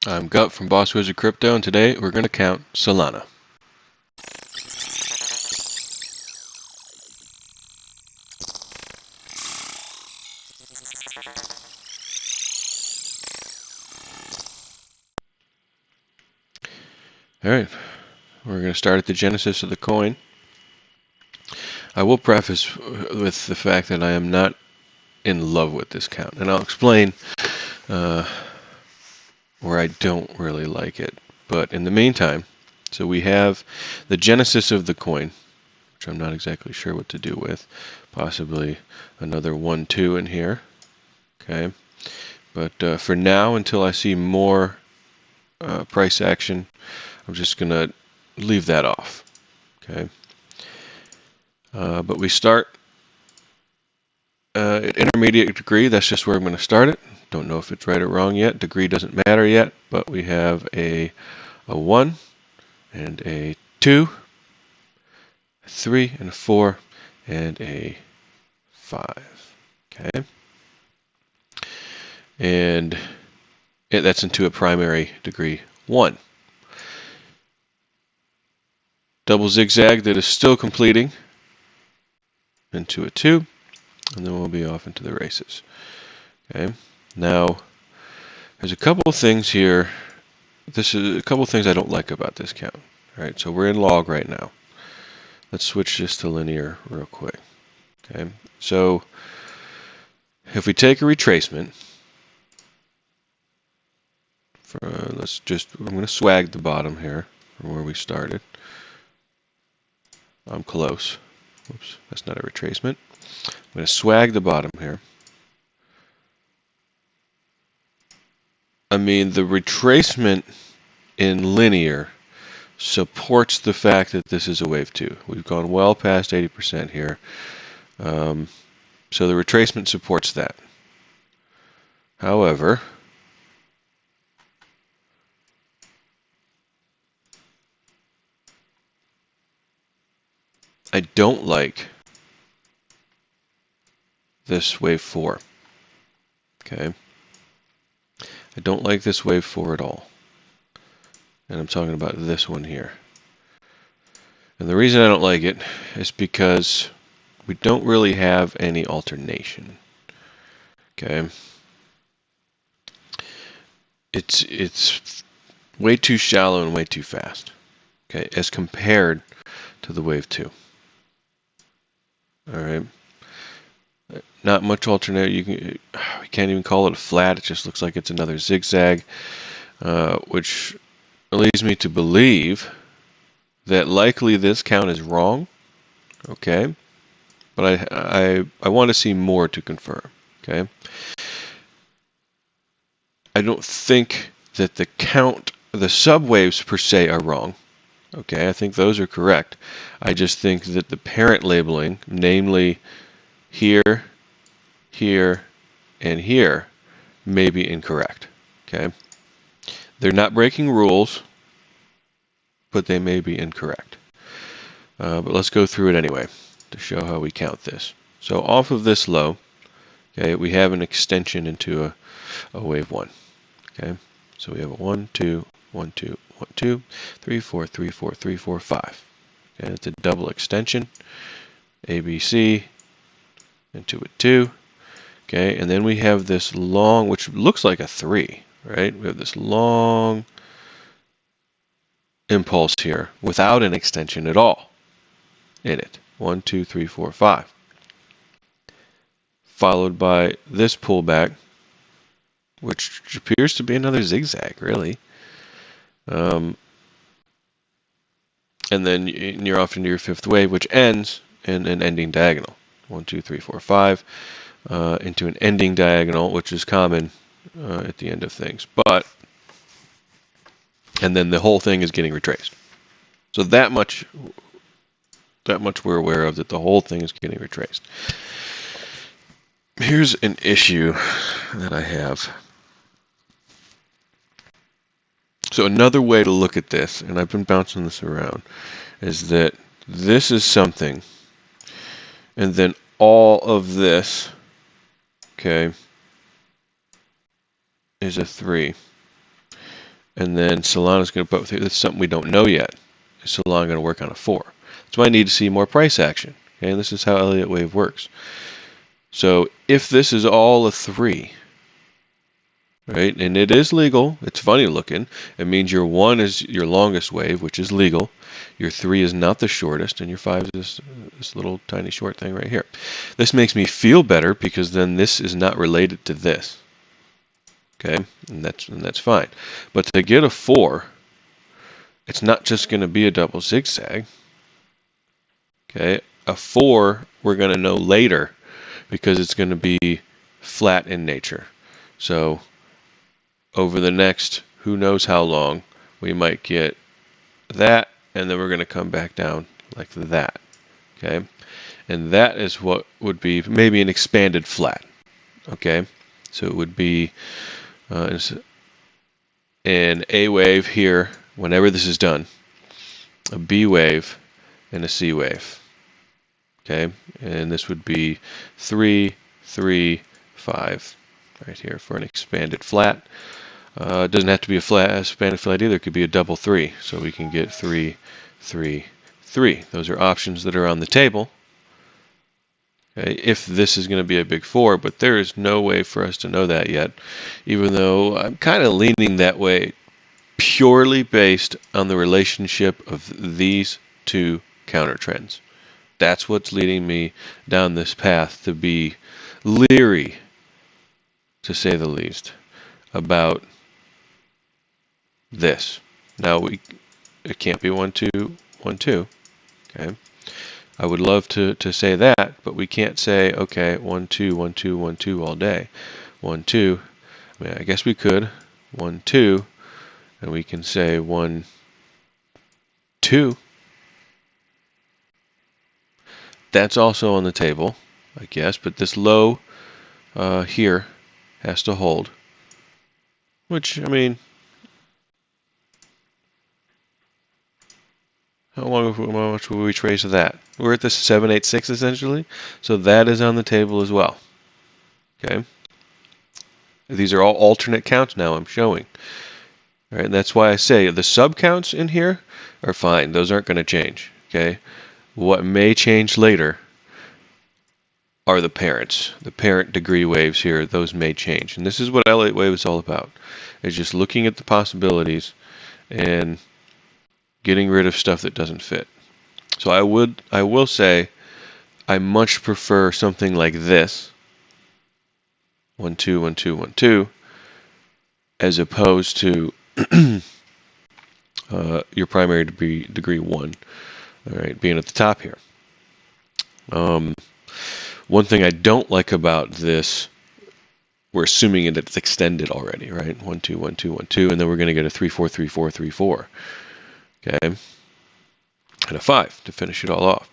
I'm Gut from Boss Wizard Crypto, and today we're going to count Solana. Alright, we're going to start at the genesis of the coin. I will preface with the fact that I am not in love with this count, and I'll explain where I don't really like it. But in the meantime, so we have the genesis of the coin, which I'm not exactly sure what to do with. Possibly another 1-2 in here. Okay, but for now, until I see more price action, I'm just going to leave that off. Okay, but we start at intermediate degree. That's just where I'm going to start it. Don't know if it's right or wrong yet. Degree doesn't matter yet, but we have a 1 and a 2, a 3 and a 4, and a 5. Okay, and that's into a primary degree 1. Double zigzag that is still completing into a 2, and then we'll be off into the races. Okay, now there's a couple of things here. This is a couple of things I don't like about this count. All right, so we're in log right now. Let's switch this to linear real quick. Okay, so if we take a retracement, I'm going to swag the bottom here from where we started. I'm close. Oops, that's not a retracement. I'm going to swag the bottom here. I mean, the retracement in linear supports the fact that this is a wave 2. We've gone well past 80% here. So the retracement supports that. However, I don't like this wave 4. Okay, I don't like this wave 4 at all. And I'm talking about this one here. And the reason I don't like it is because we don't really have any alternation. Okay, it's way too shallow and way too fast. Okay, as compared to the wave 2. All right. Not much alternate. We can't even call it a flat. It just looks like it's another zigzag, which leads me to believe that likely this count is wrong. Okay, but I want to see more to confirm. Okay, I don't think that the subwaves per se are wrong. Okay, I think those are correct. I just think that the parent labeling, namely here, here, and here, may be incorrect. Okay, they're not breaking rules, but they may be incorrect. But let's go through it anyway to show how we count this. So off of this low, okay, we have an extension into a wave 1. Okay, so we have a 1, 2, 1, 2, 1, 2, 3, 4, 3, 4, 3, 4, 5. Okay, it's a double extension, ABC into a 2. Okay, and then we have this long, which looks like a 3, right? We have this long impulse here without an extension at all in it. 1, 2, 3, 4, 5. Followed by this pullback, which appears to be another zigzag, really. And then you're off into your 5th wave, which ends in an ending diagonal. 1, 2, 3, 4, 5. Into an ending diagonal, which is common at the end of things. And then the whole thing is getting retraced. So that much we're aware of, that the whole thing is getting retraced. Here's an issue that I have. So another way to look at this, and I've been bouncing this around, is that this is something, and then all of this, okay, is a 3. and then Solana's going to put, that's something we don't know yet. Is Solana going to work on a 4? That's why I need to see more price action. Okay, and this is how Elliott wave works. So if this is all a 3, right, and it is legal, it's funny looking. It means your 1 is your longest wave, which is legal. Your 3 is not the shortest, and your 5 is this little tiny short thing right here. This makes me feel better because then this is not related to this. Okay, and that's fine. But to get a 4, it's not just going to be a double zigzag. Okay, a 4 we're going to know later because it's going to be flat in nature. So over the next who knows how long, we might get that, and then we're going to come back down like that. Okay, and that is what would be maybe an expanded flat. Okay, so it would be an A wave here whenever this is done, a B wave, and a C wave. Okay, and this would be 3, 3, 5 right here for an expanded flat. It doesn't have to be a expanded flat either. It could be a double 3, so we can get 3, 3, 3. Those are options that are on the table. Okay, if this is going to be a big 4, but there is no way for us to know that yet, even though I'm kind of leaning that way purely based on the relationship of these two counter trends. That's what's leading me down this path to be leery, to say the least, about this. Now it can't be 1, 2, 1, 2. Okay, I would love to say that, but we can't say okay 1, 2, 1, 2, 1, 2 all day. 1, 2. I mean, I guess we could 1, 2, and we can say 1, 2. That's also on the table, I guess, but this low here has to hold, which, I mean, how much will we trace that? We're at this 786 essentially, so that is on the table as well. Okay, these are all alternate counts now I'm showing. All right, and that's why I say the sub counts in here are fine. Those aren't going to change. Okay, what may change later are the parents. The parent degree waves here, those may change. And this is what Elliott wave is all about. It's just looking at the possibilities and getting rid of stuff that doesn't fit. So I will say I much prefer something like this, 1, 2, 1, 2, 1, 2, as opposed to your primary degree 1, all right, being at the top here. One thing I don't like about this, we're assuming that it's extended already, right? 1, 2, 1, 2, 1, 2, and then we're going to get a 3, 4, 3, 4, 3, 4. Okay, and a 5 to finish it all off.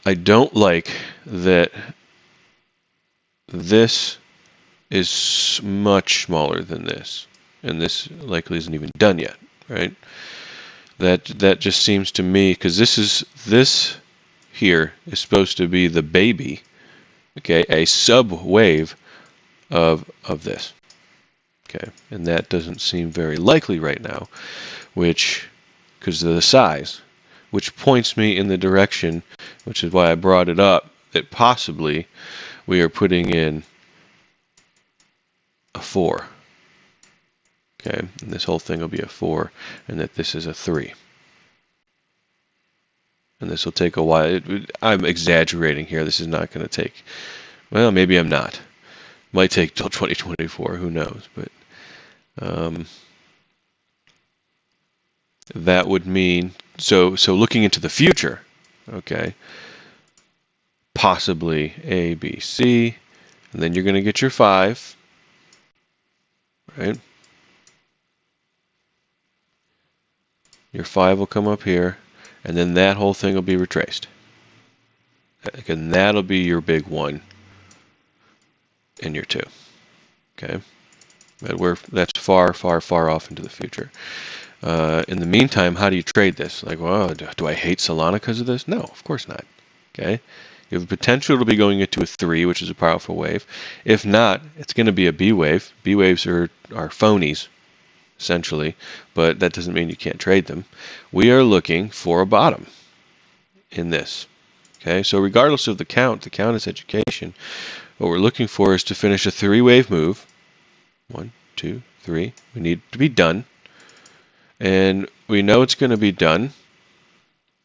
I don't like that this is much smaller than this, and this likely isn't even done yet, right? That just seems to me, because this here is supposed to be the baby, okay, a sub wave of this, okay, and that doesn't seem very likely right now, which, because of the size, which points me in the direction, which is why I brought it up, that possibly we are putting in a 4. Okay, and this whole thing will be a 4, and that this is a 3. And this will take a while. I'm exaggerating here. This is not going to take, well, maybe I'm not. Might take till 2024, who knows. But that would mean, so looking into the future, okay, possibly A, B, C, and then you're going to get your 5, right? Your 5 will come up here, and then that whole thing will be retraced. And that'll be your big 1 and your 2. Okay? But that's far, far, far off into the future. In the meantime, how do you trade this? Like, well, do I hate Solana because of this? No, of course not. Okay? You have the potential to be going into a 3, which is a powerful wave. If not, it's going to be a B wave. B waves are phonies. essentially, but that doesn't mean you can't trade them. We are looking for a bottom in this. Okay, so regardless of the count is education. What we're looking for is to finish a 3-wave move. 1, 2, 3. We need to be done. And we know it's going to be done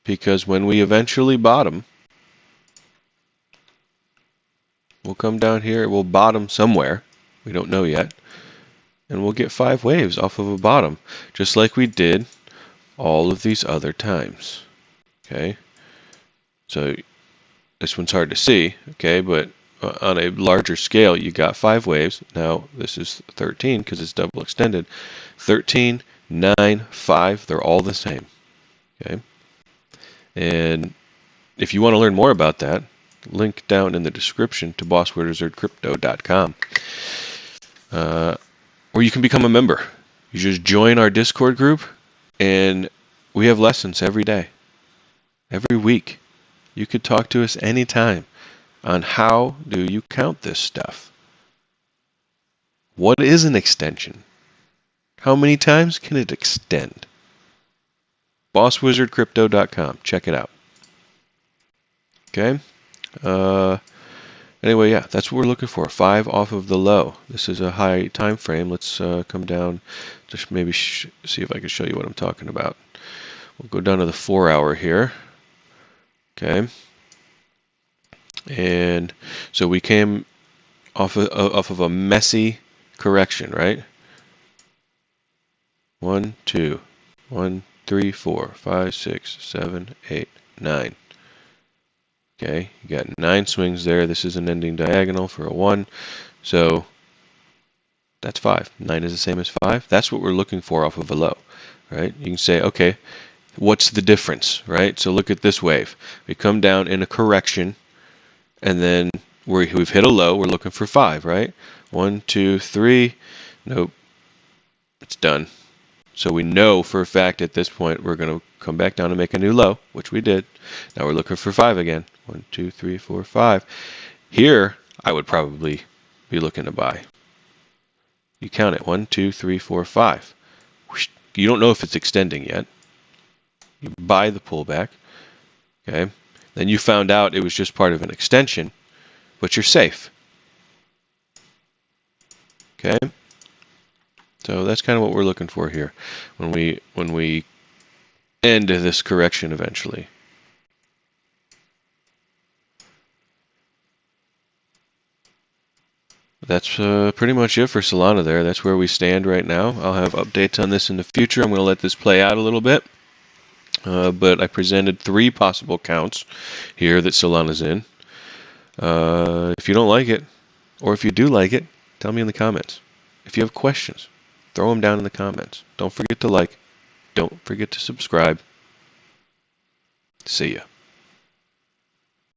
because when we eventually bottom, we'll come down here, we'll bottom somewhere. We don't know yet. And we'll get 5 waves off of a bottom, just like we did all of these other times. Okay, so this one's hard to see, okay, but on a larger scale, you got 5 waves. Now, this is 13 because it's double extended. 13, 9, 5, they're all the same, okay? And if you want to learn more about that, link down in the description to bosswizardcrypto.com. Or you can become a member. You just join our Discord group, and we have lessons every day, every week. You could talk to us anytime on how do you count this stuff. What is an extension? How many times can it extend? bosswizardcrypto.com. Check it out. Okay. Anyway, yeah, that's what we're looking for. 5 off of the low. This is a high time frame. Let's come down. Just maybe see if I can show you what I'm talking about. We'll go down to the 4-hour here. Okay. And so we came off of a messy correction, right? 1, 2, 1, 3, 4, 5, 6, 7, 8, 9. Okay, you got 9 swings there. This is an ending diagonal for a 1. So that's 5. 9 is the same as 5. That's what we're looking for off of a low, right? You can say, okay, what's the difference, right? So look at this wave. We come down in a correction, and then we've hit a low. We're looking for 5, right? 1, 2, 3. Nope. It's done. So we know for a fact at this point we're going to come back down and make a new low, which we did. Now we're looking for 5 again. 1, 2, 3, 4, 5. Here, I would probably be looking to buy. You count it. 1, 2, 3, 4, 5. You don't know if it's extending yet. You buy the pullback. Okay. Then you found out it was just part of an extension, but you're safe. Okay. So that's kind of what we're looking for here when we end this correction eventually. That's pretty much it for Solana there. That's where we stand right now. I'll have updates on this in the future. I'm going to let this play out a little bit. But I presented 3 possible counts here that Solana's in. If you don't like it, or if you do like it, tell me in the comments. If you have questions, throw them down in the comments. Don't forget to like. Don't forget to subscribe. See ya.